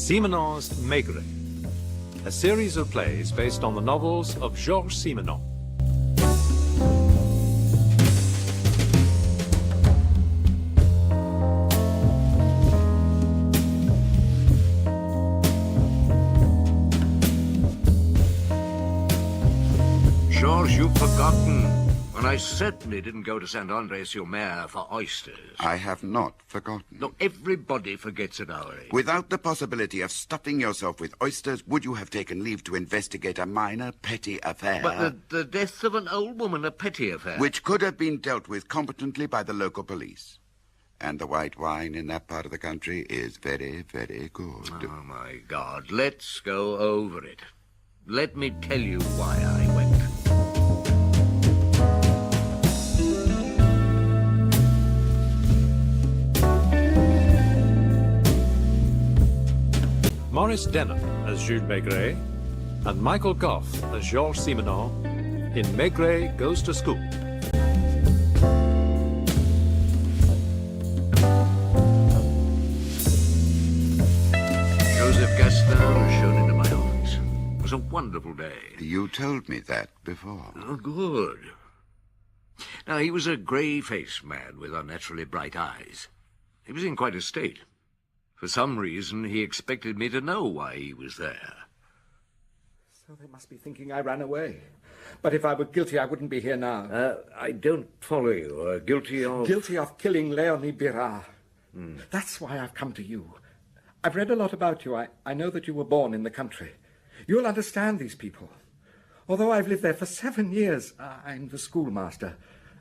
Simenon's Maigret, a series of plays based on the novels of Georges Simenon. Georges, you've forgotten. And I certainly didn't go to Saint-André-sur-Mer for oysters. I have not forgotten. No, everybody forgets at our age. Without the possibility of stuffing yourself with oysters, would you have taken leave to investigate a minor, petty affair? But the death of an old woman, a petty affair. Which could have been dealt with competently by the local police. And the white wine in that part of the country is very, very good. Oh, my God. Let's go over it. Let me tell you why I went. Maurice Denham as Jules Maigret and Michael Gough as Georges Simenon in Maigret Goes to School. Joseph Gaston was shown into my office. It was a wonderful day. You told me that before. Oh, good. Now, he was a grey-faced man with unnaturally bright eyes. He was in quite a state. For some reason, he expected me to know why he was there. So they must be thinking I ran away. But if I were guilty, I wouldn't be here now. I don't follow you. Guilty of... Guilty of killing Léonie Birard. That's why I've come to you. I've read a lot about you. I know that you were born in the country. You'll understand these people. Although I've lived there for 7 years, I'm the schoolmaster.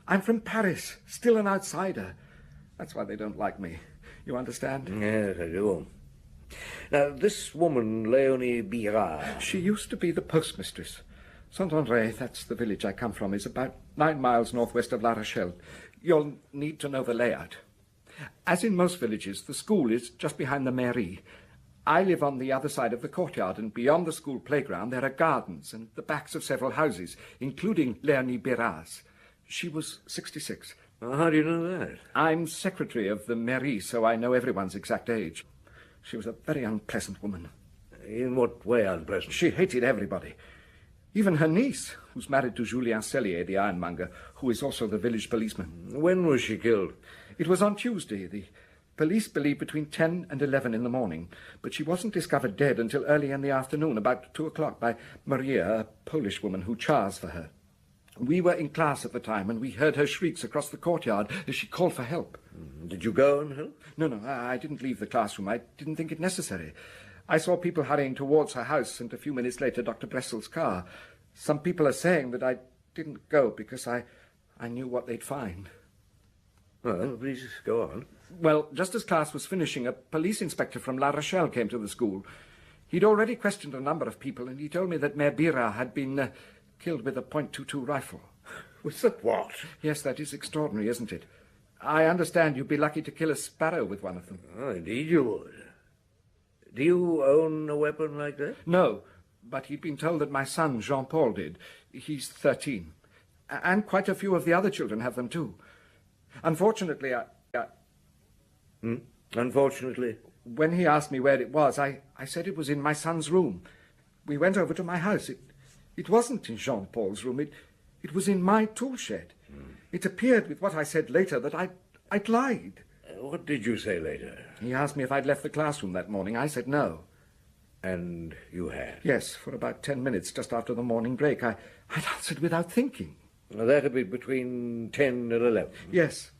I'm from Paris, still an outsider. That's why they don't like me. You understand? Yes, I do. Now, this woman, Léonie Birard... She used to be the postmistress. Saint-André, that's the village I come from, is about 9 miles northwest of La Rochelle. You'll need to know the layout. As in most villages, the school is just behind the mairie. I live on the other side of the courtyard, and beyond the school playground there are gardens and the backs of several houses, including Léonie Birard's. She was 66. How do you know that? I'm secretary of the mairie, so I know everyone's exact age. She was a very unpleasant woman. In what way unpleasant? She hated everybody. Even her niece, who's married to Julien Cellier, the ironmonger, who is also the village policeman. When was she killed? It was on Tuesday. The police believe between 10 and 11 in the morning, but she wasn't discovered dead until early in the afternoon, about 2 o'clock, by Maria, a Polish woman who chars for her. We were in class at the time, and we heard her shrieks across the courtyard as she called for help. Did you go and help? No, I didn't leave the classroom. I didn't think it necessary. I saw people hurrying towards her house, and a few minutes later, Dr. Bressel's car. Some people are saying that I didn't go because I knew what they'd find. Well, please go on. Well, just as class was finishing, a police inspector from La Rochelle came to the school. He'd already questioned a number of people, and he told me that Mère Birard had been... killed with a .22 rifle. With a what? Yes, that is extraordinary, isn't it? I understand you'd be lucky to kill a sparrow with one of them. Oh, indeed you would. Do you own a weapon like that? No, but he'd been told that my son, Jean-Paul, did. He's 13. And quite a few of the other children have them, too. Unfortunately, Unfortunately? When he asked me where it was, I said it was in my son's room. We went over to my house. It wasn't in Jean-Paul's room. It was in my tool shed. It appeared with what I said later that I'd lied. What did you say later? He asked me if I'd left the classroom that morning. I said no. And you had? Yes, for about 10 minutes, just after the morning break. I'd answered without thinking. Well, that'd be between 10 and 11. Yes,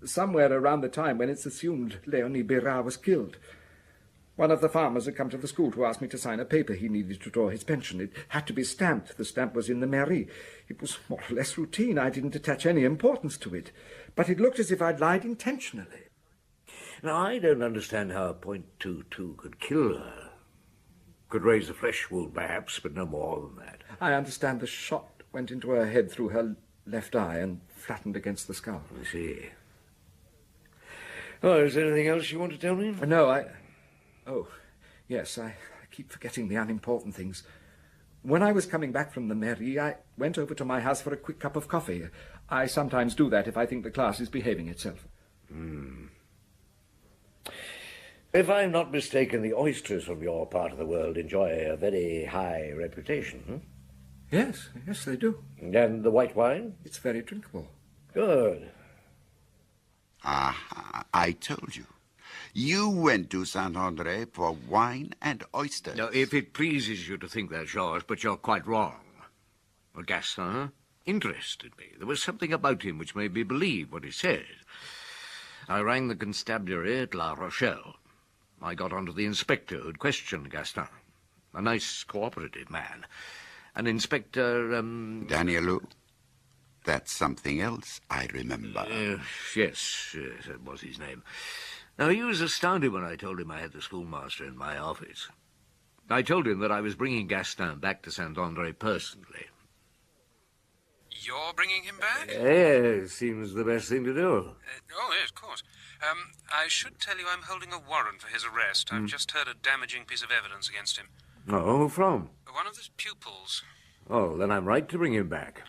somewhere around the time when it's assumed Léonie Birard was killed. One of the farmers had come to the school to ask me to sign a paper he needed to draw his pension. It had to be stamped. The stamp was in the mairie. It was more or less routine. I didn't attach any importance to it. But it looked as if I'd lied intentionally. Now, I don't understand how a .22 could kill her. Could raise a flesh wound, perhaps, but no more than that. I understand the shot went into her head through her left eye and flattened against the skull. I see. Oh, is there anything else you want to tell me? No, Oh, yes, I keep forgetting the unimportant things. When I was coming back from the mairie, I went over to my house for a quick cup of coffee. I sometimes do that if I think the class is behaving itself. If I'm not mistaken, the oysters from your part of the world enjoy a very high reputation. Yes, yes, they do. And the white wine? It's very drinkable. Good. Aha, I told you. You went to Saint-André for wine and oysters. Now, if it pleases you to think that, Georges, but you're quite wrong. Well, Gaston interested me. There was something about him which made me believe what he said. I rang the constabulary at La Rochelle. I got onto the inspector who'd questioned Gaston. A nice, cooperative man. An inspector, Danielou? That's something else I remember. Yes, that was his name. Now, he was astounded when I told him I had the schoolmaster in my office. I told him that I was bringing Gaston back to Saint-André personally. You're bringing him back? Yes, seems the best thing to do. Oh, yes, of course. I should tell you I'm holding a warrant for his arrest. I've just heard a damaging piece of evidence against him. Oh, who from? One of his pupils. Oh, then I'm right to bring him back.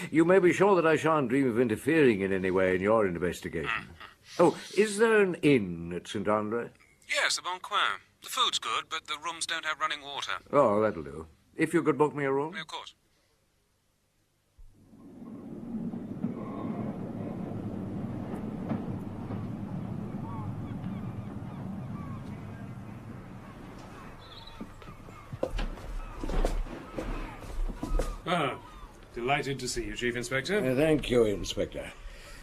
You may be sure that I shan't dream of interfering in any way in your investigation. Oh, is there an inn at St. Andre? Yes, the Bon Coin. The food's good, but the rooms don't have running water. Oh, that'll do. If you could book me a room? Of course. Ah, delighted to see you, Chief Inspector. Thank you, Inspector.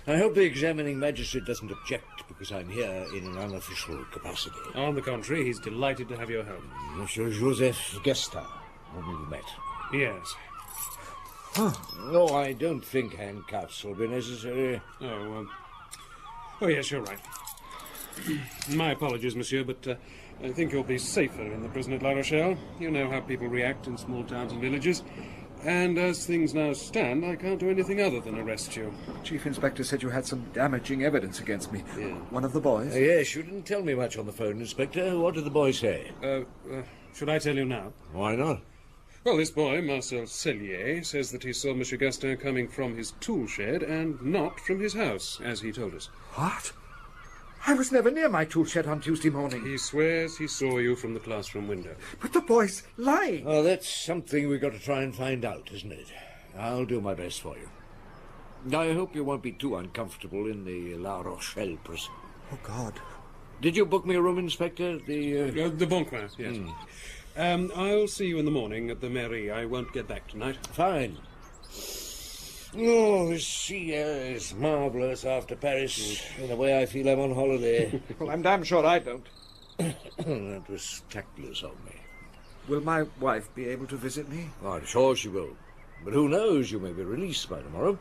I hope the examining magistrate doesn't object because I'm here in an unofficial capacity. On the contrary, he's delighted to have your help. Monsieur Joseph Gaston, whom we met. Yes. No, I don't think handcuffs will be necessary. Oh, yes, you're right. My apologies, monsieur, but I think you'll be safer in the prison at La Rochelle. You know how people react in small towns and villages. And as things now stand, I can't do anything other than arrest you. Chief Inspector said you had some damaging evidence against me. Yeah. One of the boys? Yes, you didn't tell me much on the phone, Inspector. What did the boy say? Should I tell you now? Why not? Well, this boy, Marcel Cellier, says that he saw Monsieur Gaston coming from his tool shed and not from his house, as he told us. What? I was never near my tool shed on Tuesday morning. He swears he saw you from the classroom window. But the boy's lying. Oh, that's something we've got to try and find out, isn't it? I'll do my best for you. I hope you won't be too uncomfortable in the La Rochelle prison. Oh, God. Did you book me a room, Inspector? The Bon Coin, yes. I'll see you in the morning at the mairie. I won't get back tonight. Fine. Oh, the sea air is marvellous after Paris. In a way, I feel I'm on holiday. Well, I'm damn sure I don't. That was tactless of me. Will my wife be able to visit me? Oh, I'm sure she will. But who knows, you may be released by tomorrow.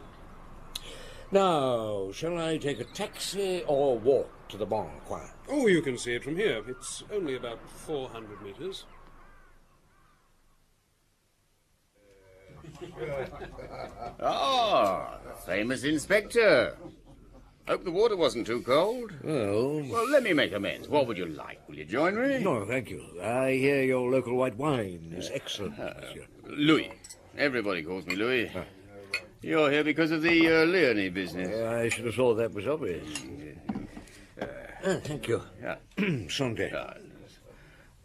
Now, shall I take a taxi or walk to the Bon Coin? Oh, you can see it from here. It's only about 400 metres. Ah, famous inspector. Hope the water wasn't too cold. Well, let me make amends. What would you like? Will you join me? No, thank you. I hear your local white wine is excellent, monsieur. Louis. Everybody calls me Louis. You're here because of the Leonie business. I should have thought that was obvious. Thank you. Yeah. Sunday.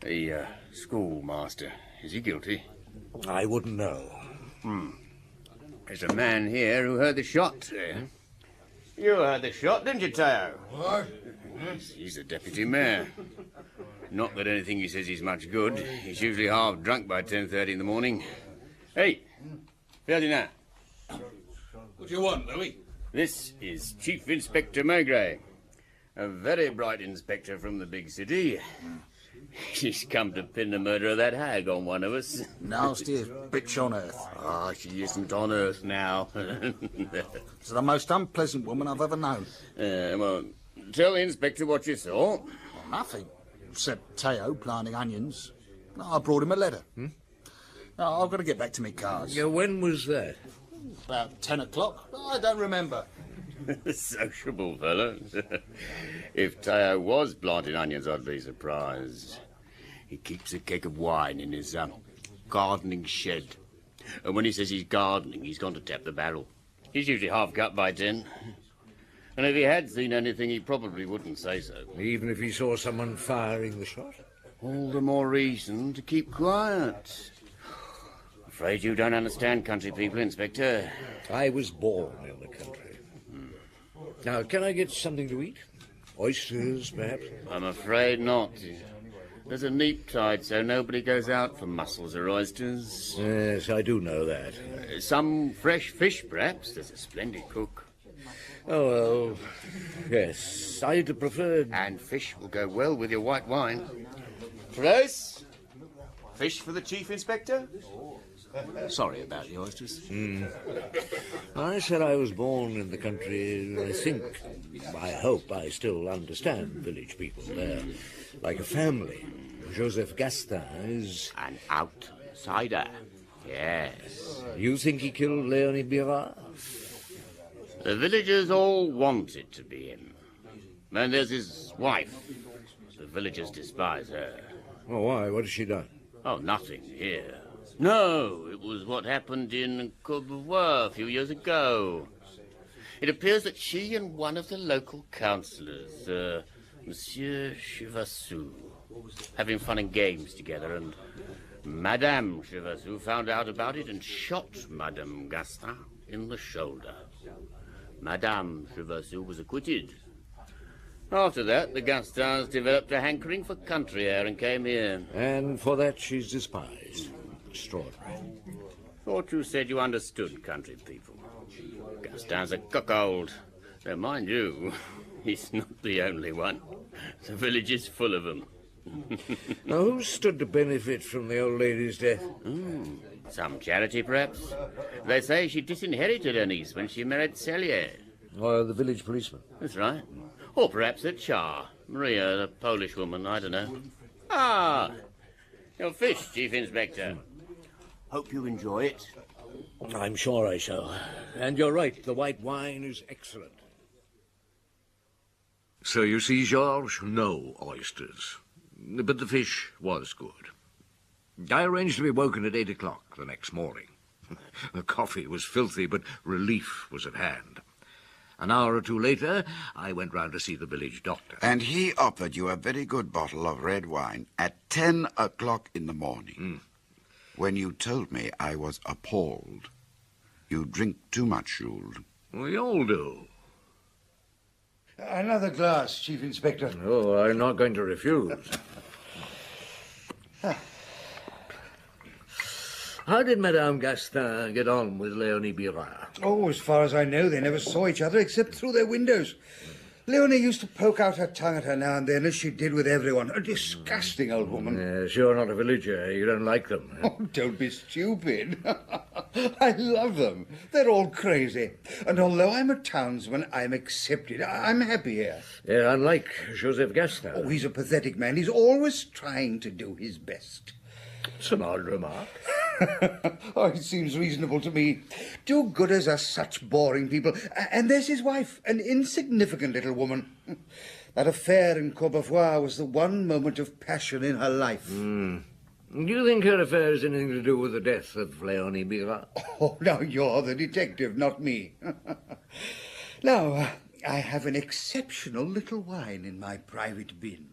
The schoolmaster. Is he guilty? I wouldn't know. There's a man here who heard the shot. You heard the shot, didn't you, Tayo? What? He's the deputy mayor. Not that anything he says is much good. He's usually half drunk by 10:30 in the morning. Hey, Ferdinand. What do you want, Louis? This is Chief Inspector Maigret. A very bright inspector from the big city. She's come to pin the murder of that hag on one of us. Nastiest bitch on earth. Ah, she isn't on earth now. She's the most unpleasant woman I've ever known. Well, tell the inspector what you saw. Well, nothing, except Teo planting onions. I brought him a letter. I've got to get back to me cars. Yeah, when was that? About 10 o'clock. I don't remember. Sociable fellow. If Teo was planting onions, I'd be surprised. He keeps a keg of wine in his gardening shed. And when he says he's gardening, he's gone to tap the barrel. He's usually half cut by 10. And if he had seen anything, he probably wouldn't say so. Even if he saw someone firing the shot? All the more reason to keep quiet. Afraid you don't understand country people, Inspector. I was born in the country. Now, can I get something to eat? Oysters, perhaps? I'm afraid not. There's a neap tide, so nobody goes out for mussels or oysters. Yes, I do know that. Some fresh fish, perhaps. There's a splendid cook. Oh, well, yes, I'd prefer... And fish will go well with your white wine. Press? Fish for the Chief Inspector? Sorry about the oysters. I said I was born in the country. I hope I still understand village people. They're like a family. Joseph Gastin is... An outsider. Yes. You think he killed Leonie Birat? The villagers all want it to be him. And there's his wife. The villagers despise her. Oh, why? What has she done? Oh, nothing here. No, it was what happened in Courbevoie a few years ago. It appears that she and one of the local councillors, Monsieur Chevassou, having fun and games together, and Madame Chevassou found out about it and shot Madame Gastin in the shoulder. Madame Chevassou was acquitted. After that, the Gastins developed a hankering for country air and came here. And for that she's despised. Extraordinary. Thought you said you understood country people. Gastin's a cuckold. Though, mind you, he's not the only one. The village is full of them. Now, who stood to benefit from the old lady's death? Some charity, perhaps. They say she disinherited her niece when she married Cellier. Or the village policeman? That's right. Or perhaps the Char. Maria, the Polish woman, I don't know. Ah, your fish, Chief Inspector. Hope you enjoy it. I'm sure I shall. And you're right, the white wine is excellent. So you see, Georges, no oysters. But the fish was good. I arranged to be woken at 8 o'clock the next morning. The coffee was filthy, but relief was at hand. An hour or two later, I went round to see the village doctor. And he offered you a very good bottle of red wine at 10 o'clock in the morning. When you told me, I was appalled. You drink too much, Jules. We all do. Another glass, Chief Inspector. Oh, I'm not going to refuse. How did Madame Gastin get on with Leonie Birat? Oh, as far as I know, they never saw each other except through their windows. Leonie used to poke out her tongue at her now and then, as she did with everyone. A disgusting old woman. Yes, you're not a villager. You don't like them. Oh, don't be stupid. I love them. They're all crazy. And although I'm a townsman, I'm accepted. I'm happy here. Yeah, unlike Joseph Gastin. Oh, he's a pathetic man. He's always trying to do his best. It's an odd remark. Oh, it seems reasonable to me. Do-gooders are such boring people. And there's his wife, an insignificant little woman. That affair in Courbevoie was the one moment of passion in her life. Do you think her affair has anything to do with the death of Leonie Birat? Oh, now you're the detective, not me. Now, I have an exceptional little wine in my private bin.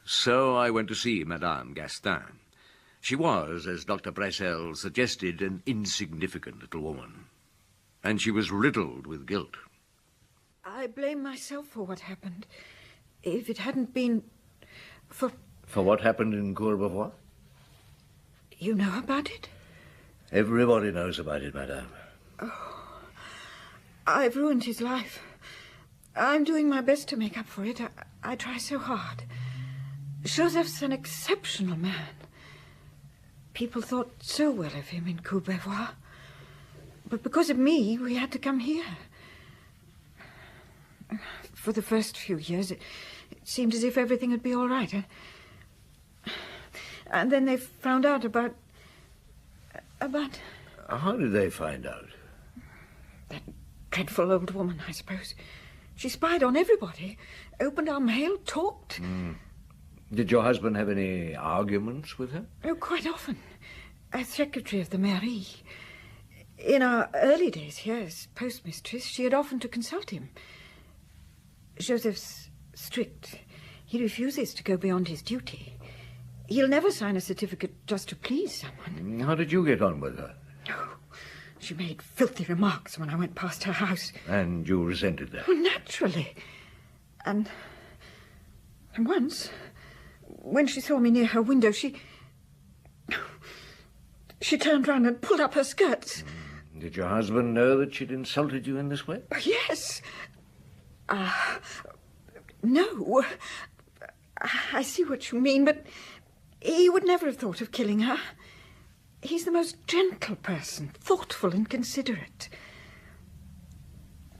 So I went to see Madame Gastin. She was, as Dr. Bressel suggested, an insignificant little woman. And she was riddled with guilt. I blame myself for what happened. If it hadn't been for... For what happened in Courbevoie? You know about it? Everybody knows about it, Madame. Oh, I've ruined his life. I'm doing my best to make up for it. I try so hard. Joseph's an exceptional man. People thought so well of him in Courbevoie. But because of me, we had to come here. For the first few years, it seemed as if everything would be all right. And then they found out about... How did they find out? That dreadful old woman, I suppose. She spied on everybody, opened our mail, talked. Did your husband have any arguments with her? Oh, quite often. As secretary of the mairie. In our early days here as postmistress, she had often to consult him. Joseph's strict. He refuses to go beyond his duty. He'll never sign a certificate just to please someone. How did you get on with her? Oh, she made filthy remarks when I went past her house. And you resented that? Oh, naturally. And once, when she saw me near her window, she turned round and pulled up her skirts. Did your husband know that she'd insulted you in this way? Yes. No. I see what you mean, but he would never have thought of killing her. He's the most gentle person, thoughtful and considerate.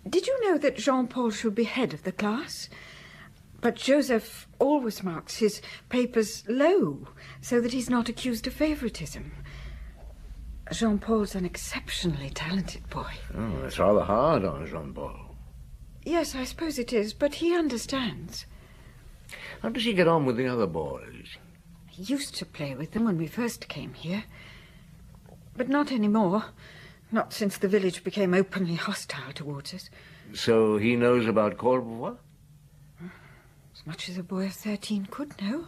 Did you know that Jean-Paul should be head of the class? But Joseph always marks his papers low, so that he's not accused of favoritism. Jean-Paul's an exceptionally talented boy. Oh, that's rather hard on Jean-Paul. Yes, I suppose it is, but he understands. How does he get on with the other boys? He used to play with them when we first came here. But not anymore. Not since the village became openly hostile towards us. So he knows about Courbevoie? As much as a boy of 13 could know.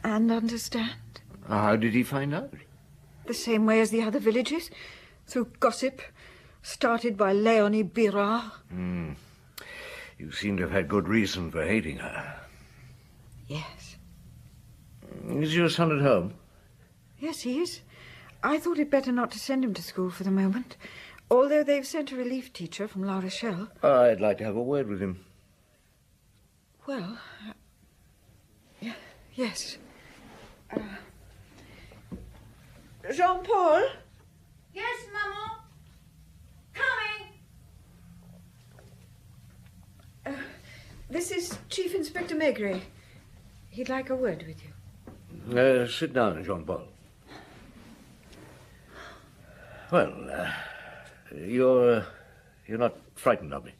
And understand. How did he find out? The same way as the other villages. Through gossip. Started by Léonie Birard. You seem to have had good reason for hating her. Yes. Is your son at home? Yes, he is. I thought it better not to send him to school for the moment. Although they've sent a relief teacher from La Rochelle. I'd like to have a word with him. Well, yes. Jean-Paul? Yes, Maman. Coming. This is Chief Inspector Maigret. He'd like a word with you. Sit down, Jean-Paul. Well, you're not frightened of me?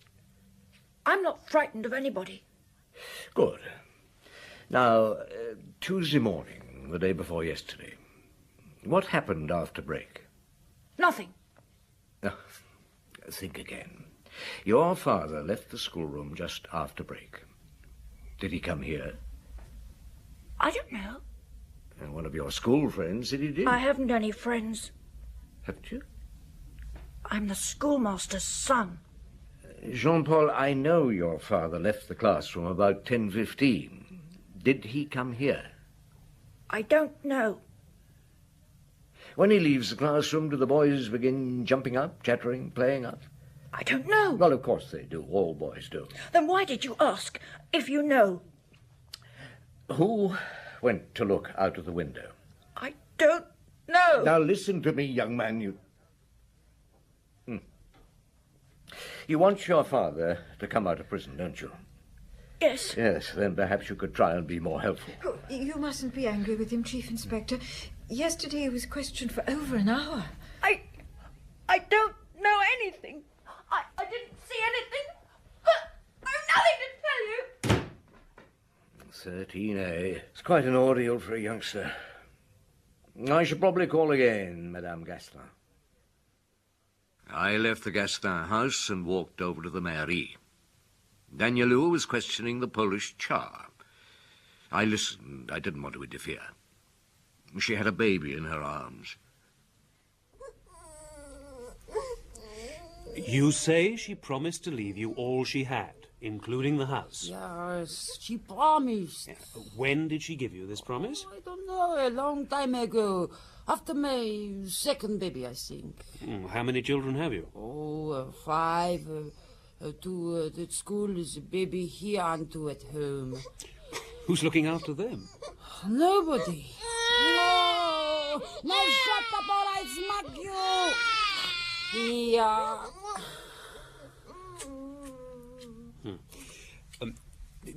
I'm not frightened of anybody. Good. Now, Tuesday morning, the day before yesterday, what happened after break? Nothing. Think again. Your father left the schoolroom just after break. Did he come here? I don't know. And one of your school friends said he did. I haven't any friends. Haven't you? I'm the schoolmaster's son. Jean-Paul, I know your father left the classroom about 10:15. Did he come here? I don't know. When he leaves the classroom, do the boys begin jumping up, chattering, playing up? I don't know. Well, of course they do. All boys do. Then why did you ask, if you know? Who went to look out of the window? I don't know. Now listen to me, young man. You want your father to come out of prison, don't you? Yes. Yes, then perhaps you could try and be more helpful. Oh, you mustn't be angry with him, Chief Inspector. Yesterday he was questioned for over an hour. I don't know anything. I didn't see anything. I've nothing to tell you. 13, eh? It's quite an ordeal for a youngster. I should probably call again, Madame Gaston. I left the Gaston house and walked over to the mairie. Danielou was questioning the Polish Tsar. I listened. I didn't want to interfere. She had a baby in her arms. You say she promised to leave you all she had, including the house. Yes, she promised. Yeah. When did she give you this promise? I don't know, a long time ago. After my second baby, I think. How many children have you? 5. 2 at school, is a baby here and 2 at home. Who's looking after them? Nobody. No! No, shut up or I smack you! Yeah.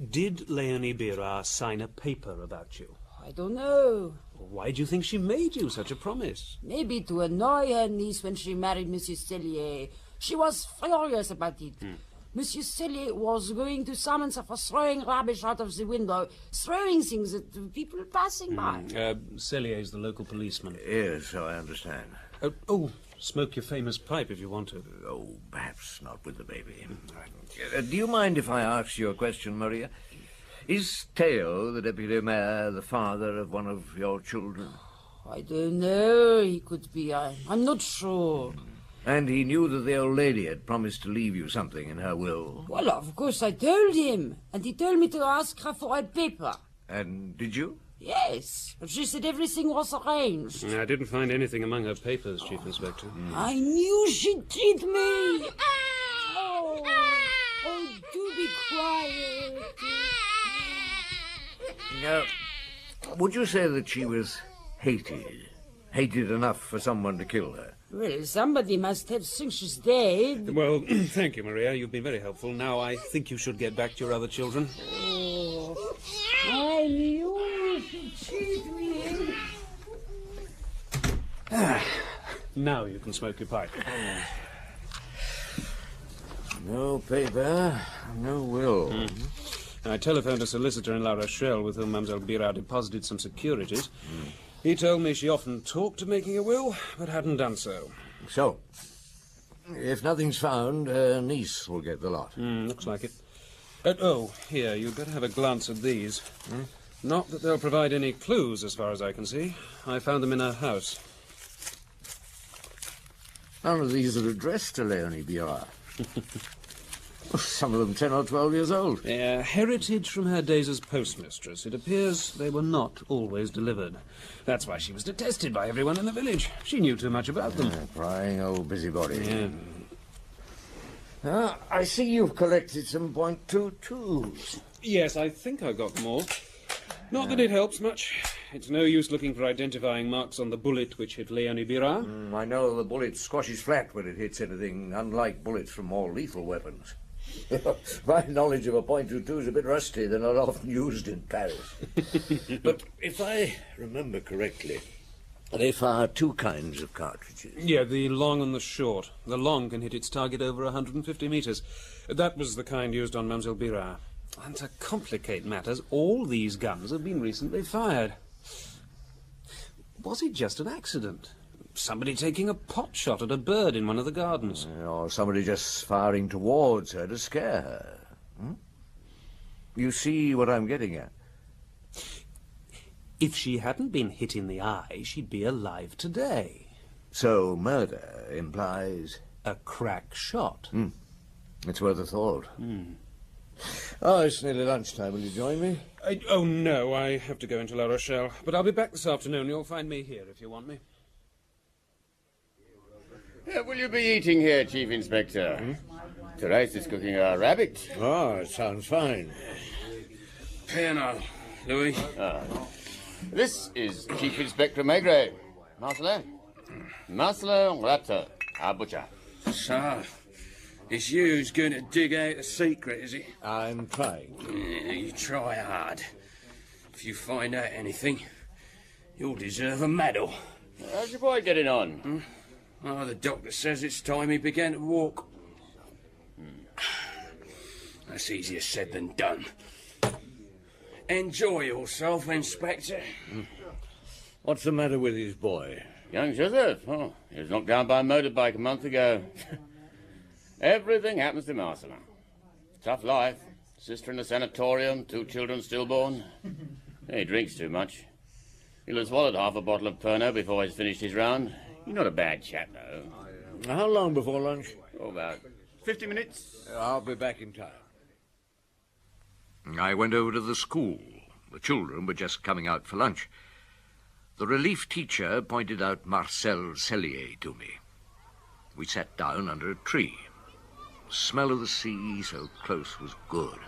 Did Léonie Birard sign a paper about you? I don't know. Why do you think she made you such a promise? Maybe to annoy her niece when she married Monsieur Cellier. She was furious about it. Monsieur Cellier was going to summons her for throwing rubbish out of the window, throwing things at the people passing by. Cellier's the local policeman. Yes, so I understand. Smoke your famous pipe if you want to. Oh, perhaps not with the baby. Do you mind if I ask you a question, Maria? Is Theo, the deputy mayor, the father of one of your children? I don't know. He could be. I'm not sure. And he knew that the old lady had promised to leave you something in her will? Well, of course I told him. And he told me to ask her for a paper. And did you? Yes, but she said everything was arranged. I didn't find anything among her papers, Chief Inspector. I knew she'd cheat me. Oh, do be quiet. Now, would you say that she was hated? Hated enough for someone to kill her? Well, somebody must have think she's dead. Well, thank you, Maria. You've been very helpful. Now I think you should get back to your other children. Oh, I knew she'd cheat me. Now you can smoke your pipe. No paper, no will. I telephoned a solicitor in La Rochelle with whom Mademoiselle Bira deposited some securities. He told me she often talked of making a will, but hadn't done so. So, if nothing's found, her niece will get the lot. Looks like it. Here, you'd better have a glance at these. Not that they'll provide any clues, as far as I can see. I found them in her house. None of these are addressed to Leonie Bira. Some of them 10 or 12 years old. Heritage from her days as postmistress. It appears they were not always delivered. That's why she was detested by everyone in the village. She knew too much about them. Prying old busybody. Yeah. I see you've collected some .22s. Yes, I think I got them all. Not that it helps much. It's no use looking for identifying marks on the bullet which hit Leonie Bira. I know the bullet squashes flat when it hits anything, unlike bullets from more lethal weapons. My knowledge of a .22 is a bit rusty. They're not often used in Paris. But if I remember correctly, they fire two kinds of cartridges. Yeah, the long and the short. The long can hit its target over 150 metres. That was the kind used on Mademoiselle Bira. And to complicate matters, all these guns have been recently fired. Was it just an accident? Somebody taking a pot shot at a bird in one of the gardens? Or somebody just firing towards her to scare her. You see what I'm getting at? If she hadn't been hit in the eye, she'd be alive today. So murder implies... a crack shot. It's worth a thought. Oh, it's nearly lunchtime. Will you join me? No, I have to go into La Rochelle. But I'll be back this afternoon. You'll find me here if you want me. Will you be eating here, Chief Inspector? Therese is cooking a rabbit. Oh, it sounds fine. Piano, Louis. This is Chief Inspector Maigret. Marcelin. Marcelin Raptor, our butcher. So, it's you who's going to dig out a secret, is it? I'm trying. You try hard. If you find out anything, you'll deserve a medal. How's your boy getting on? Oh, the doctor says it's time he began to walk. That's easier said than done. Enjoy yourself, Inspector. What's the matter with his boy? Young Joseph? Oh, he was knocked down by a motorbike a month ago. Everything happens to Marcelin. Tough life. Sister in a sanatorium, 2 children stillborn. He drinks too much. He'll have swallowed half a bottle of Pernod before he's finished his round. He's not a bad chap, though. How long before lunch? Oh, about 50 minutes. I'll be back in time. I went over to the school. The children were just coming out for lunch. The relief teacher pointed out Marcel Cellier to me. We sat down under a tree. The smell of the sea so close was good.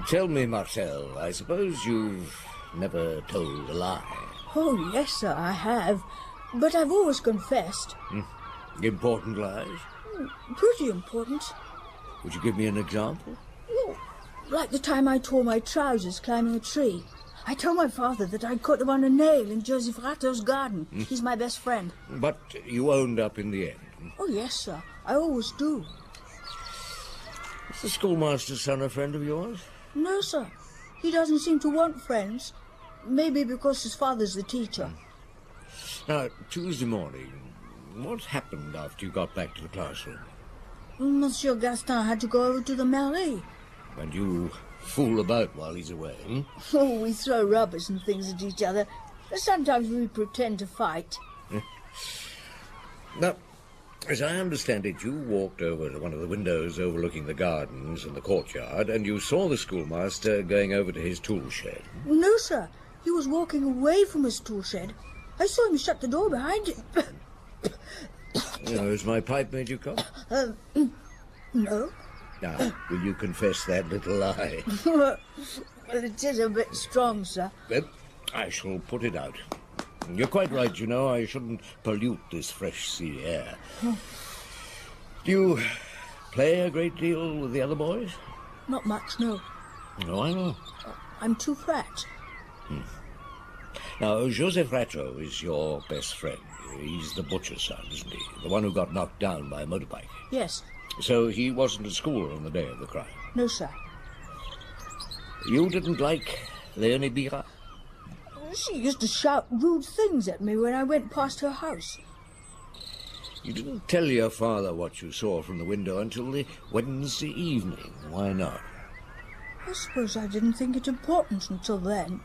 Tell me, Marcel, I suppose you've never told a lie. Oh, yes, sir, I have. But I've always confessed. Important lies? Pretty important. Would you give me an example? Oh, like the time I tore my trousers climbing a tree. I told my father that I'd cut him on a nail in Joseph Ratto's garden. He's my best friend. But you owned up in the end. Oh, yes, sir. I always do. The schoolmaster's son a friend of yours? No, sir. He doesn't seem to want friends. Maybe because his father's the teacher. Now, Tuesday morning, what happened after you got back to the classroom? Monsieur Gaston had to go over to the mairie. And you fool about while he's away, hmm? Oh, we throw rubbish and things at each other. Sometimes we pretend to fight. Now, as I understand it, you walked over to one of the windows overlooking the gardens and the courtyard, and you saw the schoolmaster going over to his tool shed. No, sir. He was walking away from his tool shed. I saw him shut the door behind him. Has my pipe made you cough? No. Now, will you confess that little lie? Well, it is a bit strong, sir. Well, I shall put it out. You're quite right, you know. I shouldn't pollute this fresh sea air. Do you play a great deal with the other boys? Not much, no. No, I know. I'm too fat. Now, Joseph Ratto is your best friend. He's the butcher's son, isn't he? The one who got knocked down by a motorbike. Yes. So he wasn't at school on the day of the crime? No, sir. You didn't like Leonie Bira? She used to shout rude things at me when I went past her house. You didn't tell your father what you saw from the window until the Wednesday evening. Why not? I suppose I didn't think it important until then.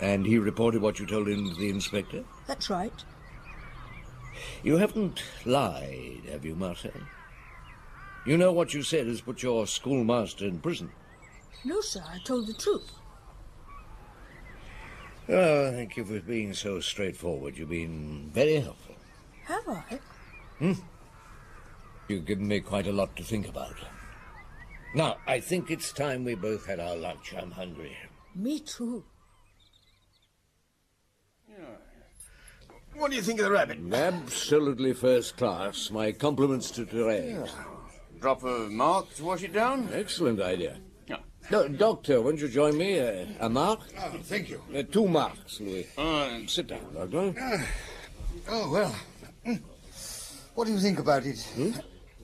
And he reported what you told him to the inspector? That's right. You haven't lied, have you, Marcel? You know what you said has put your schoolmaster in prison. No, sir, I told the truth. Oh, thank you for being so straightforward. You've been very helpful. Have I? You've given me quite a lot to think about. Now, I think it's time we both had our lunch. I'm hungry. Me too. What do you think of the rabbit? Absolutely first class. My compliments to Therese. Drop a mark to wash it down? Excellent idea. No, Doctor, won't you join me? A mark? Oh, thank you. 2 marks, Louis. Sit down, Doctor. Oh, well. What do you think about it?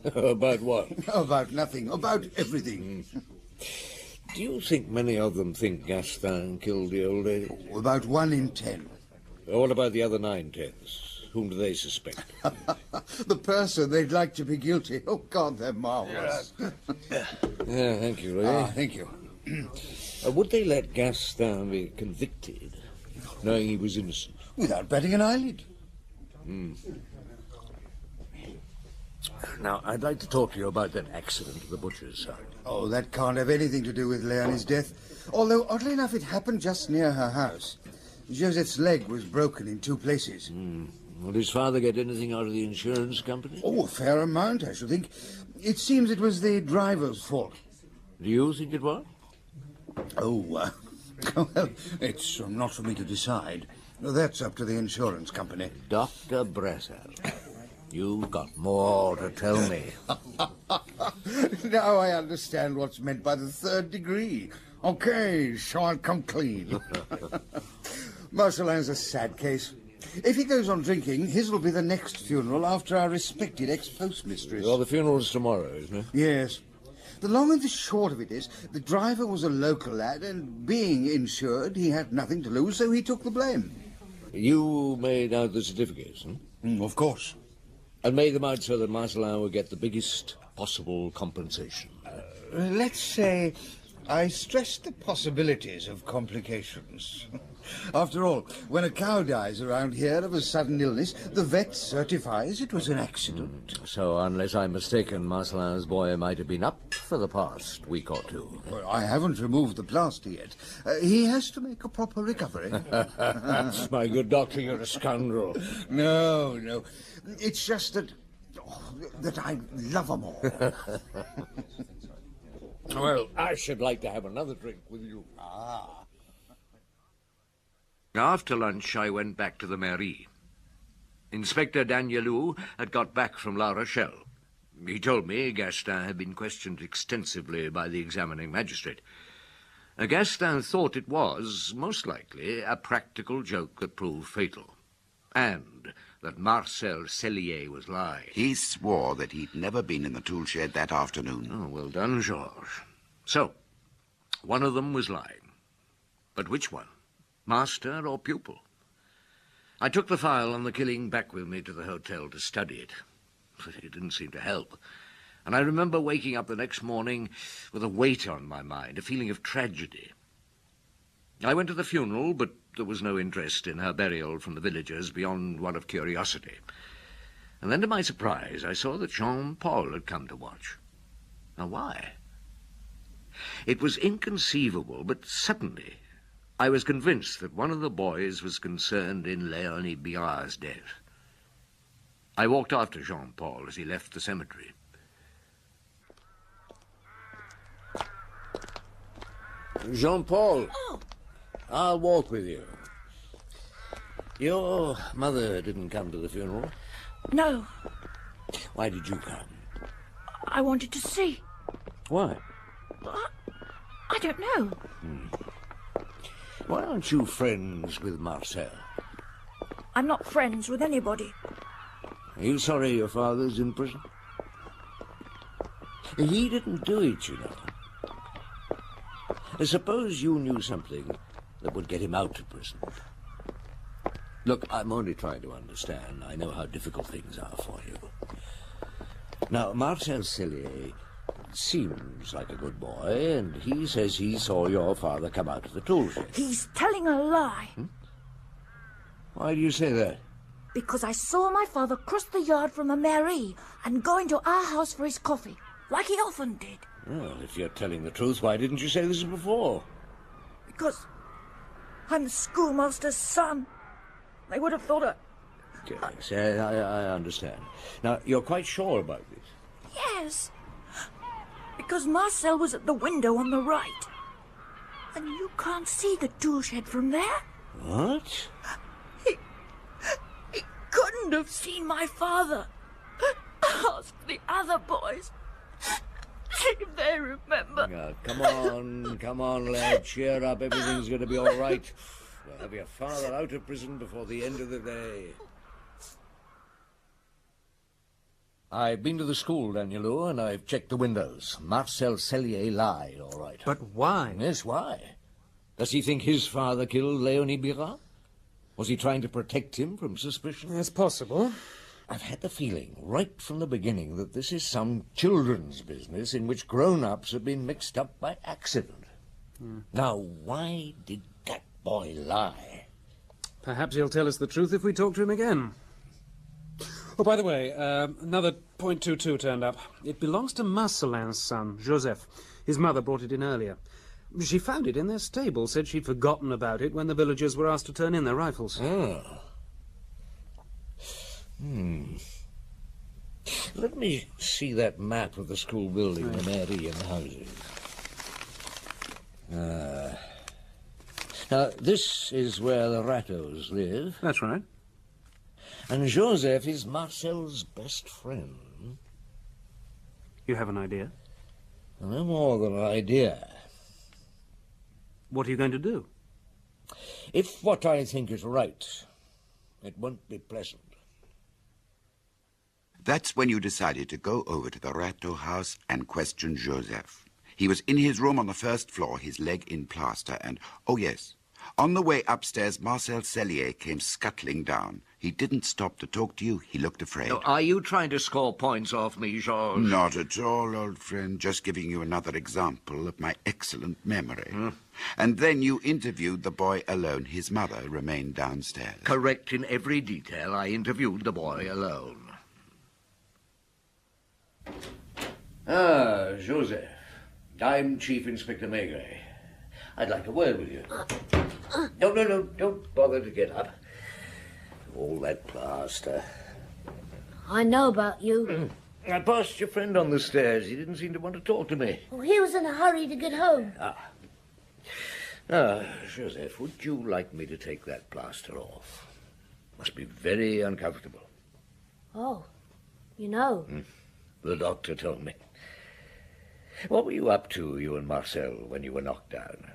About what? About nothing. About everything. Do you think many of them think Gaston killed the old lady? About 1 in 10. What about the other 9/10? Whom do they suspect? The person they'd like to be guilty. Oh, God, they're marvellous. Yeah, thank you, Louis. Thank you. Would they let Gaston be convicted, knowing he was innocent? Without batting an eyelid. Now, I'd like to talk to you about that accident at the butcher's son. Oh, that can't have anything to do with Leonie's death. Although, oddly enough, it happened just near her house. Joseph's leg was broken in 2 places. Will his father get anything out of the insurance company? Oh, a fair amount, I should think. It seems it was the driver's fault. Do you think it was? Oh, well, it's not for me to decide. That's up to the insurance company. Dr. Bresser, you've got more to tell me. Now I understand what's meant by the 3rd degree. Okay, so I'll come clean. Marcelin's a sad case. If he goes on drinking, his will be the next funeral after our respected ex-postmistress. Well, the funeral's tomorrow, isn't it? Yes. The long and the short of it is, the driver was a local lad, and being insured, he had nothing to lose, so he took the blame. You made out the certificates, Of course. And made them out so that Marcelin would get the biggest possible compensation. Let's say I stressed the possibilities of complications. After all, when a cow dies around here of a sudden illness, the vet certifies it was an accident. So, unless I'm mistaken, Marcelin's boy might have been up for the past week or 2. Well, I haven't removed the plaster yet. He has to make a proper recovery. My good doctor, you're a scoundrel. No. It's just that I love 'em all. Well, I should like to have another drink with you. After lunch, I went back to the mairie. Inspector Danielou had got back from La Rochelle. He told me Gaston had been questioned extensively by the examining magistrate. Gaston thought it was, most likely, a practical joke that proved fatal, and that Marcel Cellier was lying. He swore that he'd never been in the tool shed that afternoon. Oh, well done, Georges. So, one of them was lying. But which one? Master or pupil? I took the file on the killing back with me to the hotel to study it. But it didn't seem to help. And I remember waking up the next morning with a weight on my mind, a feeling of tragedy. I went to the funeral, but there was no interest in her burial from the villagers beyond one of curiosity. And then, to my surprise, I saw that Jean-Paul had come to watch. Now, why? It was inconceivable, but suddenly I was convinced that one of the boys was concerned in Léonie Biard's death. I walked after Jean-Paul as he left the cemetery. Jean-Paul. Oh. I'll walk with you. Your mother didn't come to the funeral? No. Why did you come? I wanted to see. Why? I don't know. Why aren't you friends with Marcel? I'm not friends with anybody. Are you sorry your father's in prison? He didn't do it, you know. Suppose you knew something that would get him out of prison. Look, I'm only trying to understand. I know how difficult things are for you. Now, Marcel Cellier seems like a good boy, and he says he saw your father come out of the tool shed. He's telling a lie. Why do you say that? Because I saw my father cross the yard from the mairie and go into our house for his coffee, like he often did. Well, if you're telling the truth, why didn't you say this before? Because I'm the schoolmaster's son. They would have thought I... Yes, I understand. Now, you're quite sure about this? Yes. Because Marcel was at the window on the right. And you can't see the tool shed from there. What? He couldn't have seen my father. Ask the other boys. See if they remember. Now, come on, lad. Cheer up. Everything's going to be all right. We'll have your father out of prison before the end of the day. I've been to the school, Danielou, and I've checked the windows. Marcel Cellier lied, all right. But why? Yes, why? Does he think his father killed Léonie Biard? Was he trying to protect him from suspicion? It's possible. I've had the feeling, right from the beginning, that this is some children's business in which grown-ups have been mixed up by accident. Now, why did that boy lie? Perhaps he'll tell us the truth if we talk to him again. Oh, by the way, another .22 turned up. It belongs to Marcelin's son, Joseph. His mother brought it in earlier. She found it in their stable, said she'd forgotten about it when the villagers were asked to turn in their rifles. Oh. Let me see that map of the school building, the mairie and the houses. Now, this is where the Ratos live. That's right. And Joseph is Marcel's best friend. You have an idea? No more than an idea. What are you going to do? If what I think is right, it won't be pleasant. That's when you decided to go over to the Rato house and question Joseph. He was in his room on the first floor, his leg in plaster, and, oh yes, on the way upstairs, Marcel Cellier came scuttling down. He didn't stop to talk to you. He looked afraid. Now, are you trying to score points off me, Georges? Not at all, old friend. Just giving you another example of my excellent memory. And then you interviewed the boy alone. His mother remained downstairs. Correct in every detail. I interviewed the boy alone. Ah, Joseph. I'm Chief Inspector Maigret. I'd like a word with you. No, don't bother to get up. All that plaster. I know about you. I passed your friend on the stairs. He didn't seem to want to talk to me. Well, he was in a hurry to get home. Joseph, would you like me to take that plaster off? Must be very uncomfortable. Oh, you know. The doctor told me. What were you up to, you and Marcel, when you were knocked down?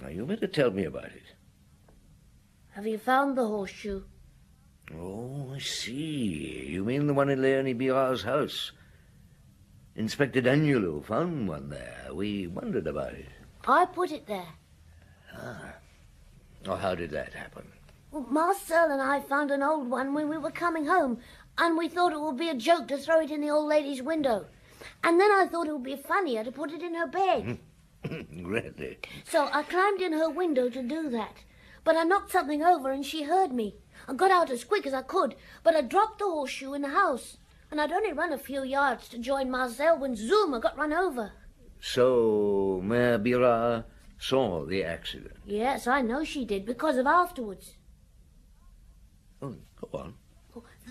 Now, you better tell me about it. Have you found the horseshoe? Oh, I see. You mean the one in Leonie Birard's house? Inspector Danilo found one there. We wondered about it. I put it there. Ah. Oh, how did that happen? Well, Marcel and I found an old one when we were coming home, and we thought it would be a joke to throw it in the old lady's window. And then I thought it would be funnier to put it in her bed. Really? So I climbed in her window to do that. But I knocked something over and she heard me. I got out as quick as I could, but I dropped the horseshoe in the house. And I'd only run a few yards to join Marcel when zoom, I got run over. So, Mère Birard saw the accident? Yes, I know she did, because of afterwards. Oh, go on.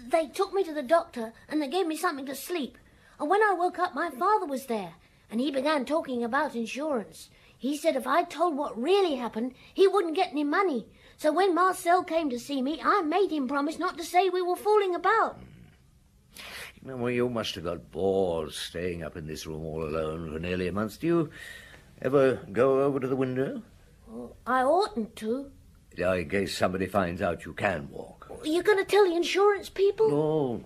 They took me to the doctor and they gave me something to sleep. And when I woke up, my father was there. And he began talking about insurance. He said if I told what really happened, he wouldn't get any money. So when Marcel came to see me, I made him promise not to say we were fooling about. Well, you must have got bored staying up in this room all alone for nearly a month. Do you ever go over to the window? Well, I oughtn't to. In case somebody finds out you can walk. Are you going to tell the insurance people? No,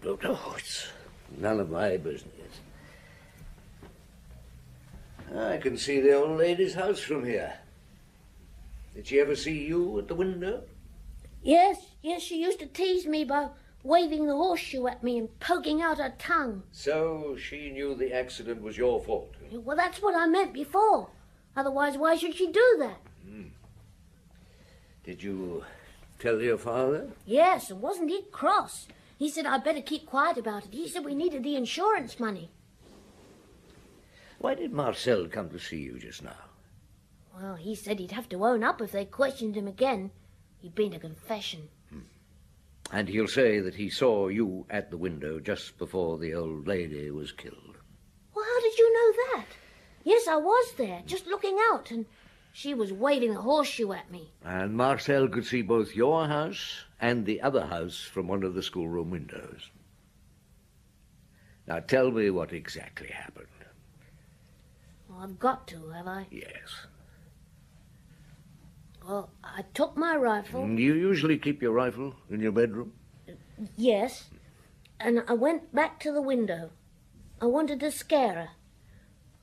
it's none of my business. I can see the old lady's house from here. Did she ever see you at the window? Yes, she used to tease me by waving the horseshoe at me and poking out her tongue. So she knew the accident was your fault? Well, that's what I meant before. Otherwise, why should she do that? Did you tell your father? Yes, and wasn't he cross? He said I'd better keep quiet about it. He said we needed the insurance money. Why did Marcel come to see you just now? Well, he said he'd have to own up if they questioned him again. He'd been to confession. And he'll say that he saw you at the window just before the old lady was killed. Well, how did you know that? Yes, I was there, just looking out, and she was waving the horseshoe at me. And Marcel could see both your house and the other house from one of the schoolroom windows. Now tell me what exactly happened. Well, I've got to, have I? Yes. Well, I took my rifle. Do you usually keep your rifle in your bedroom? Yes. And I went back to the window. I wanted to scare her.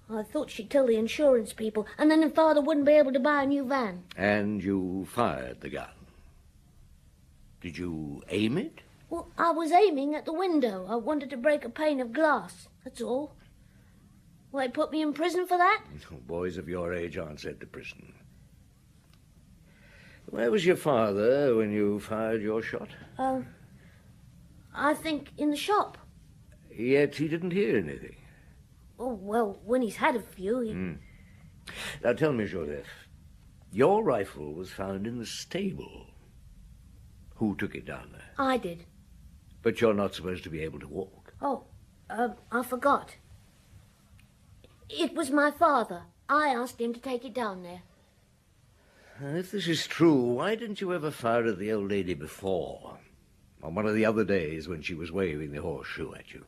I thought she'd tell the insurance people, and then Father wouldn't be able to buy a new van. And you fired the gun. Did you aim it? Well, I was aiming at the window. I wanted to break a pane of glass, that's all. Will they put me in prison for that? Boys of your age aren't sent to prison. Where was your father when you fired your shot? I think in the shop. Yet he didn't hear anything. Oh, well, when he's had a few, he... Now tell me, Joseph, your rifle was found in the stable. Who took it down there? I did. But you're not supposed to be able to walk. Oh, I forgot. It was my father. I asked him to take it down there. If this is true, why didn't you ever fire at the old lady before? On one of the other days when she was waving the horseshoe at you?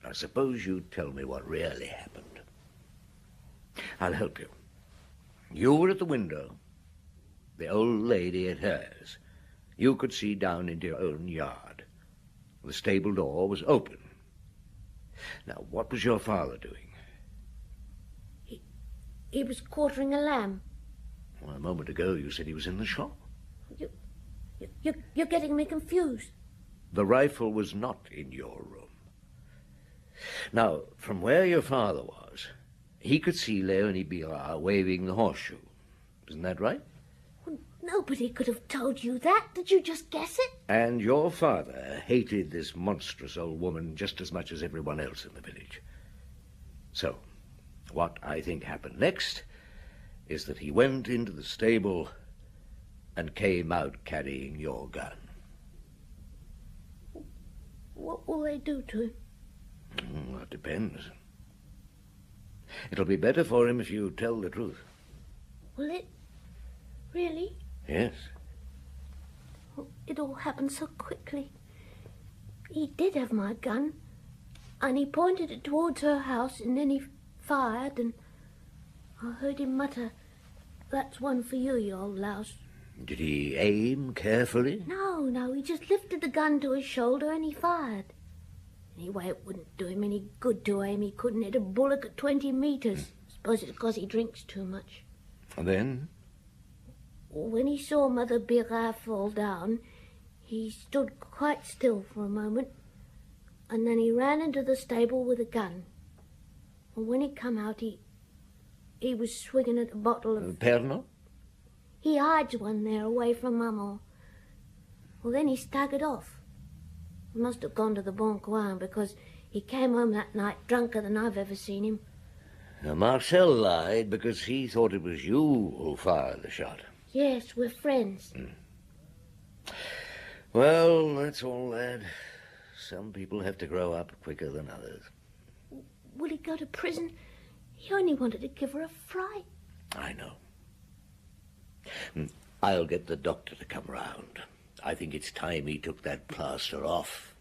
Now, suppose you tell me what really happened. I'll help you. You were at the window, the old lady at hers. You could see down into your own yard. The stable door was open. Now, what was your father doing? He was quartering a lamb. Well, a moment ago you said he was in the shop. You're getting me confused. The rifle was not in your room. Now, from where your father was, he could see Leonie Birard waving the horseshoe. Isn't that right? Well, nobody could have told you that. Did you just guess it? And your father hated this monstrous old woman just as much as everyone else in the village. So, what I think happened next is that he went into the stable and came out carrying your gun. What will they do to him? That depends. It'll be better for him if you tell the truth. Will it? Really? Yes. Well, it all happened so quickly. He did have my gun, and he pointed it towards her house, and then he fired, and I heard him mutter, "That's one for you, you old louse." Did he aim carefully? No, he just lifted the gun to his shoulder and he fired. Anyway, it wouldn't do him any good to aim. He couldn't hit a bullock at 20 metres. Suppose it's because he drinks too much. And then? When he saw Mother Maigret fall down, he stood quite still for a moment, and then he ran into the stable with a gun. And when he come out, he was swinging at a bottle of... Pernod? He hides one there away from Maman. Well, then he staggered off. He must have gone to the Bon Coin, because he came home that night drunker than I've ever seen him. Now, Marcel lied because he thought it was you who fired the shot. Yes, we're friends. Well, that's all, lad. Some people have to grow up quicker than others. Will he go to prison? He only wanted to give her a fright. I know. I'll get the doctor to come round. I think it's time he took that plaster off.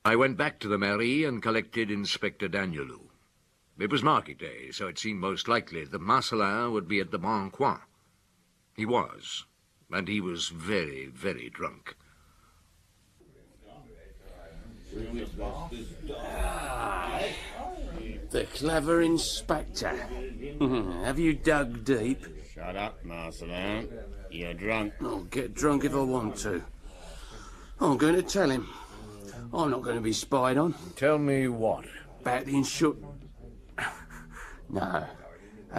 I went back to the mairie and collected Inspector Danielou. It was market day, so it seemed most likely that Marcelin would be at the Bon Coin. He was, and he was very, very drunk. The clever inspector. Have you dug deep? Shut up, Marcelin. You're drunk. I'll get drunk if I want to. I'm going to tell him. I'm not going to be spied on. Tell me what? About the No.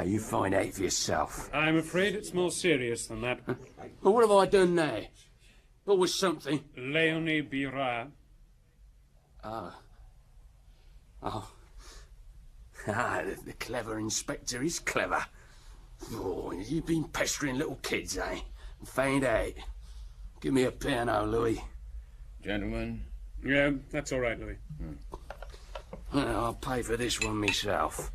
You find out for yourself. I'm afraid it's more serious than that. Well, what have I done now? What was something? Leonie Bira. The clever inspector is clever. Oh, you've been pestering little kids, eh? Found out. Give me a piano, Louis. Gentlemen? Yeah, that's all right, Louis. I'll pay for this one myself.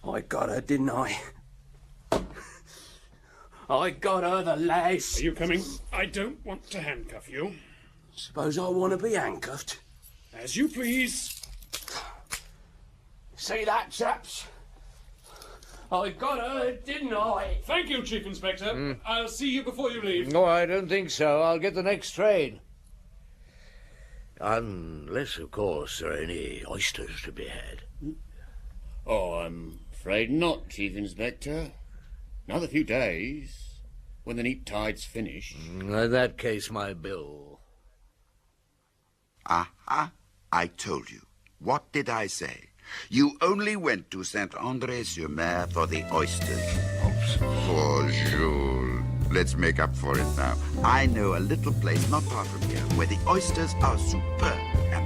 I got her, didn't I? I got her, the lass. Are you coming? I don't want to handcuff you. Suppose I want to be handcuffed? As you please. See that, chaps? I got her, didn't I? Thank you, Chief Inspector. I'll see you before you leave. No, I don't think so. I'll get the next train. Unless, of course, there are any oysters to be had. Oh, I'm afraid not, Chief Inspector. Another few days, when the neap tide's finished. In that case, my bill. Aha, I told you. What did I say? You only went to Saint-André-sur-Mer for the oysters. Poor Jules. Let's make up for it now. I know a little place not far from here where the oysters are superb and